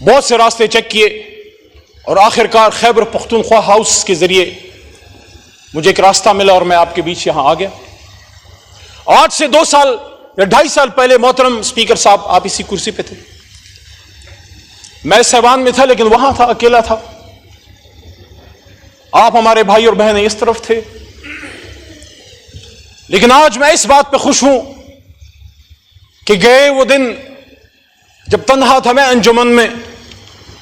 بہت سے راستے چیک کیے اور آخر کار خیبر پختونخوا ہاؤس کے ذریعے مجھے ایک راستہ ملا اور میں آپ کے بیچ یہاں آ گیا. آج سے 2 سال یا 2.5 سال پہلے محترم اسپیکر صاحب آپ اسی کرسی پہ تھے, میں سیوان میں تھا لیکن وہاں تھا, اکیلا تھا. آپ ہمارے بھائی اور بہنیں اس طرف تھے. لیکن آج میں اس بات پہ خوش ہوں کہ گئے وہ دن جب تنہا تھا میں انجمن میں,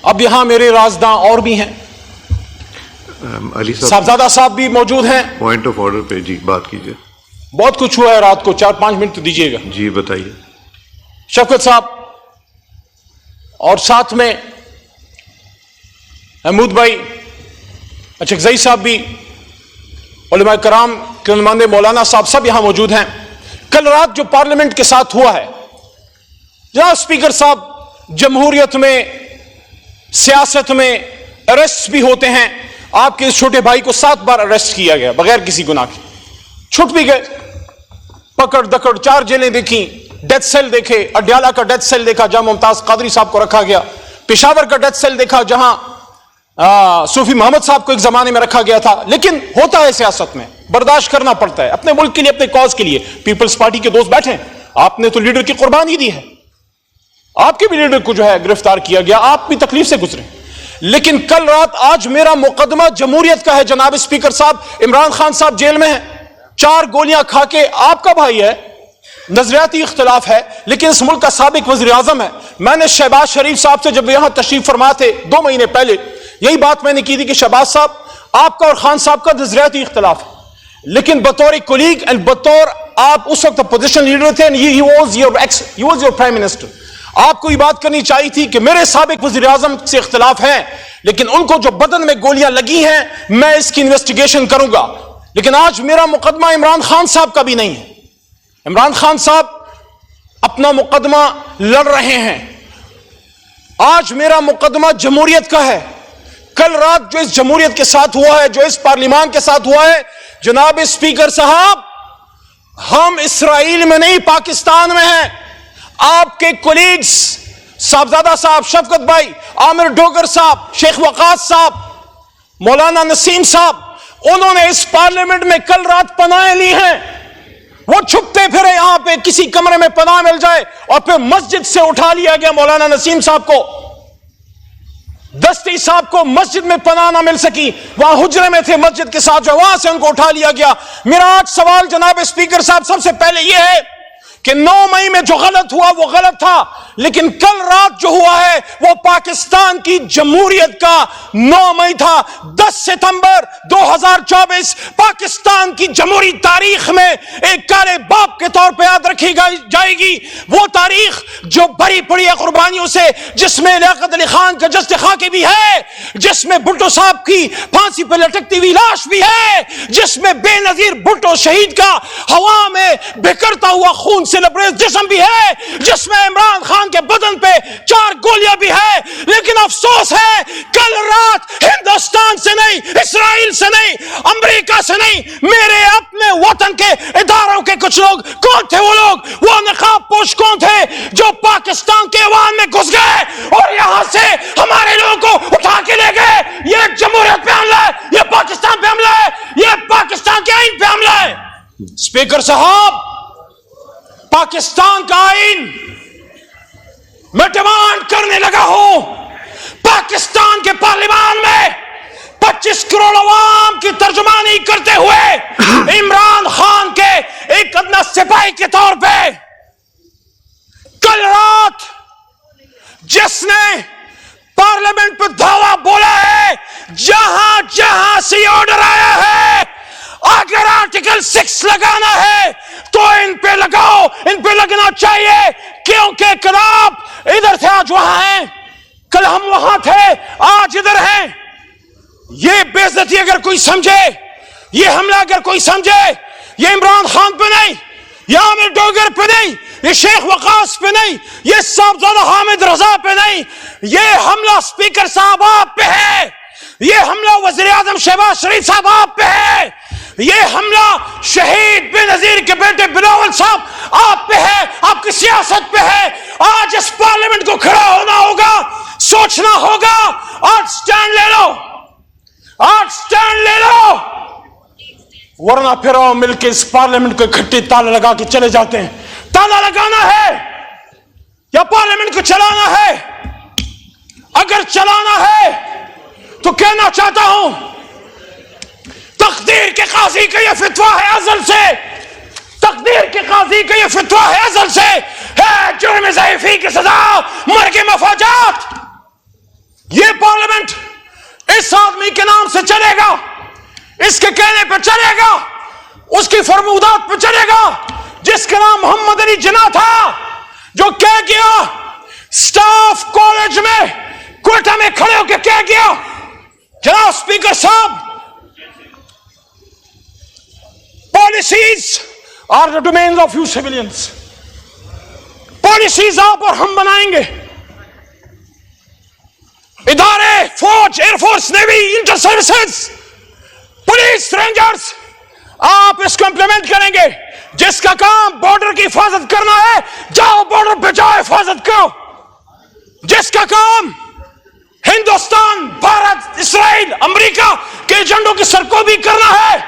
اب یہاں میرے رازداں اور بھی ہیں. علی صاحبزادہ صاحب بھی موجود ہیں. پوائنٹ آف آرڈر پہ جی بات کیجیے. بہت کچھ ہوا ہے رات کو, 4-5 منٹ تو دیجیے گا. جی بتائیے. شفقت صاحب اور ساتھ میں محمود بھائی, اچکزئی صاحب بھی, علماء کرام کے نمائندے مولانا صاحب سب یہاں موجود ہیں. کل رات جو پارلیمنٹ کے ساتھ ہوا ہے, جناب اسپیکر صاحب, جمہوریت میں سیاست میں اریسٹ بھی ہوتے ہیں. آپ کے اس چھوٹے بھائی کو 7 بار اریسٹ کیا گیا بغیر کسی گناہ کے, چھٹ بھی گئے. پکڑ دکڑ 4 جیلیں دیکھی, ڈیتھ سیل دیکھے. اڈیالہ کا ڈیتھ سیل دیکھا جہاں ممتاز قادری صاحب کو رکھا گیا. پشاور کا ڈیتھ سیل دیکھا جہاں صوفی محمد صاحب کو ایک زمانے میں رکھا گیا تھا. لیکن ہوتا ہے سیاست میں, برداشت کرنا پڑتا ہے اپنے ملک کے لیے, اپنے کاز کے لیے. پیپلز پارٹی کے دوست بیٹھے, آپ نے تو لیڈر کی قربانی دی ہے, آپ کے بھی لیڈر کو جو ہے گرفتار کیا گیا, آپ بھی تکلیف سے گزرے. لیکن کل رات آج میرا مقدمہ جمہوریت کا ہے. جناب اسپیکر صاحب, عمران خان صاحب جیل میں ہیں, 4 گولیاں کھا کے. آپ کا بھائی ہے, نظریاتی اختلاف ہے لیکن اس ملک کا سابق وزیر اعظم ہے. میں نے شہباز شریف صاحب سے جب یہاں تشریف فرما تھے 2 مہینے پہلے, یہی بات میں نے کی تھی کہ شہباز صاحب آپ کا اور خان صاحب کا نظریاتی اختلاف ہے, لیکن بطور کولیگ اینڈ بطور آپ اس وقت اپوزیشن لیڈر تھے, he was your prime minister, آپ کو یہ بات کرنی چاہیے تھی کہ میرے سابق وزیر اعظم سے اختلاف ہیں لیکن ان کو جو بدن میں گولیاں لگی ہیں میں اس کی انویسٹیگیشن کروں گا. لیکن آج میرا مقدمہ عمران خان صاحب کا بھی نہیں ہے. عمران خان صاحب اپنا مقدمہ لڑ رہے ہیں, آج میرا مقدمہ جمہوریت کا ہے. کل رات جو اس جمہوریت کے ساتھ ہوا ہے, جو اس پارلیمان کے ساتھ ہوا ہے, جناب اسپیکر صاحب, ہم اسرائیل میں نہیں پاکستان میں ہیں. آپ کے کولیگز صاحبزادہ صاحب, شفقت بھائی, عامر ڈوگر صاحب, شیخ وقاص صاحب, مولانا نسیم صاحب, انہوں نے اس پارلیمنٹ میں کل رات پناہیں لی ہیں. وہ چھپتے پھرے یہاں پہ, کسی کمرے میں پناہ مل جائے, اور پھر مسجد سے اٹھا لیا گیا مولانا نسیم صاحب کو. دستی صاحب کو مسجد میں پناہ نہ مل سکی, وہاں حجرے میں تھے مسجد کے ساتھ, جو وہاں سے ان کو اٹھا لیا گیا. میرا آج سوال جناب اسپیکر صاحب سب سے پہلے یہ ہے کہ 9 مئی میں جو غلط ہوا وہ غلط تھا, لیکن کل رات جو ہوا ہے وہ پاکستان کی جمہوریت کا 9 مئی تھا. 10 ستمبر 2024 پاکستان کی جمہوری تاریخ میں ایک کالے باپ کے طور پہ یاد رکھی جائے گی. وہ تاریخ جو بھری پڑی ہے قربانیوں سے, جس میں لیاقت علی خان کا جسد خاکی بھی ہے, جس میں بھٹو صاحب کی پھانسی پہ لٹکتی ہوئی لاش بھی ہے, جس میں بے نظیر بھٹو شہید کا ہوا میں بکھرتا ہوا خون سے لبریز جسم بھی ہے, جس میں عمران خان کے بدن پہ 4 گولیاں بھی ہے. لیکن افسوس ہے کل رات ہندوستان سے نہیں, اسرائیل سے نہیں, امریکہ سے نہیں, میرے اپنے وطن کے اداروں کے کچھ لوگ. کون تھے وہ لوگ؟ وہ نقاب پوش کون تھے جو پاکستان کے ایوان میں گھس گئے اور یہاں سے ہمارے لوگوں کو اٹھا کے لے گئے؟ یہ جمہوریت پہ حملہ ہے, یہ پاکستان پہ حملہ ہے, یہ پاکستان کے آئین پہ حملہ ہے. اسپیکر صاحب, پاکستان کا آئین میں ڈیمانڈ کرنے لگا ہوں, پاکستان کے پارلیمان میں 25 کروڑ عوام کی ترجمانی کرتے ہوئے عمران خان کے ایک ادنا سپاہی کے طور پہ کل رات جس نے پارلیمنٹ پہ دھاوا بولا ہے, جہاں جہاں سے آرڈر آیا ہے, اگر آرٹیکل 6 لگانا ہے تو ان پہ لگاؤ, ان پہ لگنا چاہیے, کیونکہ کل آپ ادھر تھے آج وہاں ہیں, کل ہم وہاں تھے آج ادھر ہیں. یہ بے عزتی اگر کوئی سمجھے, یہ حملہ اگر کوئی سمجھے, یہ عمران خان پہ نہیں, یہ عامر ڈوگر پہ نہیں, یہ شیخ وقاص پہ نہیں, یہ صاحبزادہ حامد رضا پہ نہیں, یہ حملہ اسپیکر صاحب آپ پہ ہے, یہ حملہ وزیر اعظم شہباز شریف صاحب آپ پہ ہے, یہ حملہ شہید بے نظیر کے بیٹے بلاول صاحب آپ پہ ہے, آپ کی سیاست پہ ہے. آج اس پارلیمنٹ کو کھڑا ہونا ہوگا, सोचना होगा। आज स्टैंड ले लो, आज स्टैंड ले लो, वरना फिर आओ मिलकर इस पार्लियामेंट को इकट्ठे ताला लगा के चले जाते हैं। ताला लगाना है या पार्लियामेंट को चलाना है? अगर चलाना है तो कहना चाहता हूं, तकदीर के काजी का यह फितवा है अज़ल से, तकदीर के काजी का यह फितवा है अज़ल से, है जुर्म ज़ईफ़ी की सजा, मर के मफाजात। यह पार्लियामेंट इस आदमी के नाम से चलेगा, इसके कहने पे चलेगा, उसकी फरमूदात पे चलेगा, जिसका नाम मोहम्मद अली जिन्ना था, जो कह गया स्टाफ कॉलेज में कोटा में खड़े होकर कह गया, जनाब स्पीकर साहब, policies are the domain of you civilians, policies आप और हम बनाएंगे। इदारे फौज, air force, navy, inter services, police, rangers, आप इसको इंप्लीमेंट करेंगे। जिसका काम बॉर्डर की हिफाजत करना है, जाओ बॉर्डर पे जाओ, हिफाजत करो। जिसका काम हिंदुस्तान, भारत, इसराइल, अमेरिका के एजेंडों की सरकोबी करना है,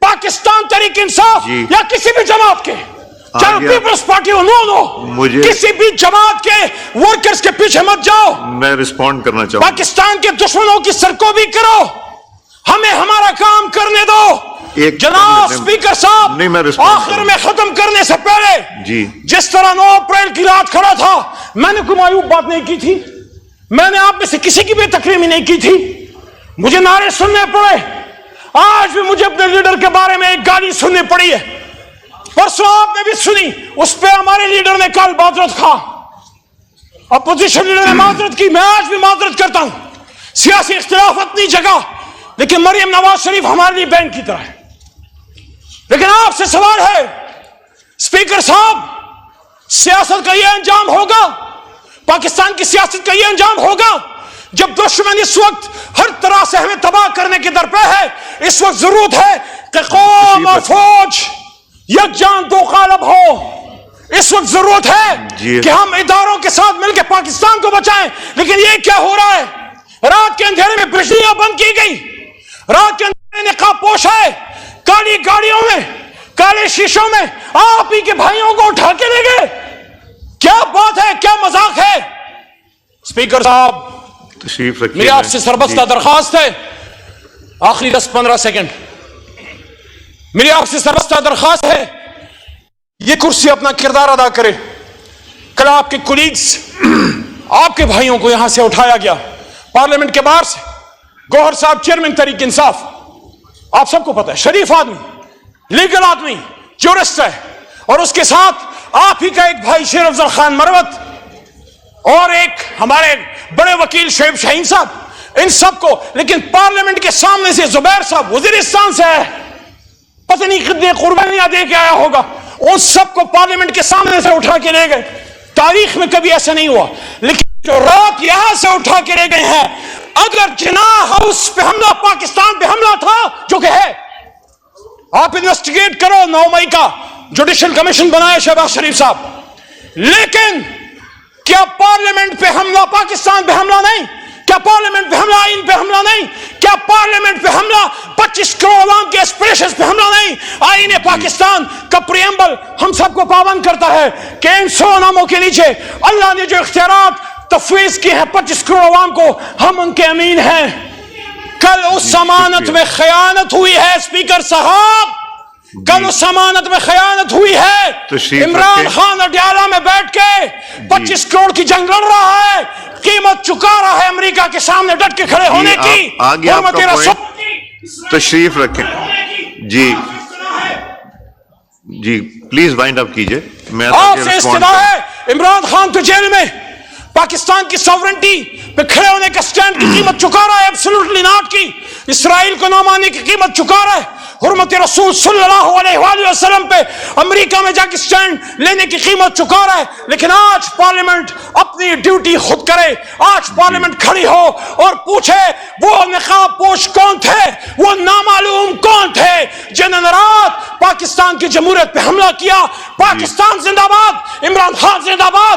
पाकिस्तान तहरीक इंसाफ या किसी भी जमात के, चाहे पीपल्स पार्टी हो, नो, किसी भी जमात के वर्कर्स के पीछे मत जाओ। मैं रिस्पॉन्ड करना चाहूंगा। पाकिस्तान के दुश्मनों की सरकोबी करो, हमें हमारा काम करने दो। जनाब स्पीकर साहब, आखिर में खत्म करने से पहले जी, जिस तरह 9 अप्रैल की रात खड़ा था, मैंने कोई मायूब बात नहीं की थी, मैंने आप में से किसी की भी तकरीम नहीं की थी, मुझे नारे सुनने पड़े, आज भी मुझे अपने लीडर के बारे में एक गाली सुननी पड़ी है, परसों आपने भी सुनी, उस पर हमारे लीडर ने कल माजरत खा, अपोजिशन लीडर ने माजरत की, मैं आज भी माजरत करता हूं। सियासी इख्तिलाफ अपनी जगह, लेकिन मरियम नवाज शरीफ हमारे लिए बहन की तरह है। लेकिन आपसे सवाल है स्पीकर साहब, सियासत का यह अंजाम होगा, पाकिस्तान की सियासत का यह अंजाम होगा, जब दुश्मन इस वक्त हर तरह से हमें तबाह करने के दर पे है। इस वक्त जरूरत है कि कौम और फौज यकजान दो कालब हो। इस वक्त जरूरत है कि हम इदारों के साथ मिलकर पाकिस्तान को बचाएं। लेकिन ये क्या हो रहा है? रात के अंधेरे में बिजलियां बंद की गई, रात के अंधेरे ने नकाब पोश है, काली गाड़ियों में, काले शीशों में आप ही के भाइयों को उठा के ले गए। क्या बात है, क्या मजाक है? स्पीकर साहब, तशरीफ रखिए। मेरी आपसे सरबस्ता दरखास्त है, आखिरी 10-15 सेकंड, मेरी आपसे सरबस्ता दरखास्त है, ये कुर्सी अपना किरदार अदा करे। कल आपके कुलीग्स, आपके भाइयों को यहां से उठाया गया पार्लियामेंट के बाहर से। गौहर साहब चेयरमैन तहरीक इंसाफ, आप सबको पता है, शरीफ आदमी, लीगल आदमी, ज्यूरिस्ट है, और उसके साथ आप ही का एक भाई शेर अफजल खान मरवत और एक हमारे बड़े वकील शोएब शाहीन साहब, इन सबको, लेकिन पार्लियामेंट के सामने से जुबैर साहब वजीरिस्तान से है, पता नहीं कितने कुर्बानियां दे के आया होगा, उन सबको पार्लियामेंट के सामने से उठा के ले गए। तारीख में कभी ऐसा नहीं हुआ। लेकिन जो रात यहां से उठा के ले गए हैं, अगर जिन्ना हाउस पे हमला, पाकिस्तान पे हमला था, जो कि है, आप इन्वेस्टिगेट करो, 9 मई का जुडिशियल कमीशन बनाए शहबाज शरीफ साहब, लेकिन क्या पार्लियामेंट पे हमला, पाकिस्तान पे हमला नहीं? क्या पार्लियामेंट पे हमला आइन पे हमला नहीं? क्या पार्लियामेंट पे हमला 25 करोड़ अवाम के एस्पिरेशंस पे हमला नहीं? आइन पाकिस्तान का प्रियम्बल हम सबको पाबंद करता है कि इन 100 नामों के नीचे अल्लाह ने जो इख्तियारात तफवीज किए हैं 25 करोड़ अवाम को, हम उनके अमीन हैं। कल उस जमानत में खयानत हुई है स्पीकर साहब, कल उस जमानत में खयानत हुई है। इमरान खान अडयाला में बैठ के 25 करोड़ की जंग लड़ रहा है, कीमत चुका रहा है अमेरिका के सामने डट के खड़े होने की। आगे आपका पॉइंट, तशरीफ रखें जी, जी प्लीज वाइंड अप कीजिए। मैं आपसे इस्तदा है, इमरान खान तो जेल में, पाकिस्तान की सॉवरेंटी पे खड़े होने का स्टैंड की कीमत चुका रहा है, एब्सोल्युटली नॉट की। इसराइल को न मानने की कीमत चुका रहा है। हुर्मत रसूल सल्लल्लाहु अलैहि वसल्लम पे अमेरिका में जाके स्टैंड लेने की कीमत चुका रहा है। लेकिन आज पार्लियामेंट अपनी ड्यूटी खुद करे, आज पार्लियामेंट खड़ी हो और पूछे वो निकाब पोश कौन थे, वो नामालूम कौन थे जिन्होंने रात पाकिस्तान की जमहूरियत पे हमला किया। पाकिस्तान जिंदाबाद, इमरान खान जिंदाबाद।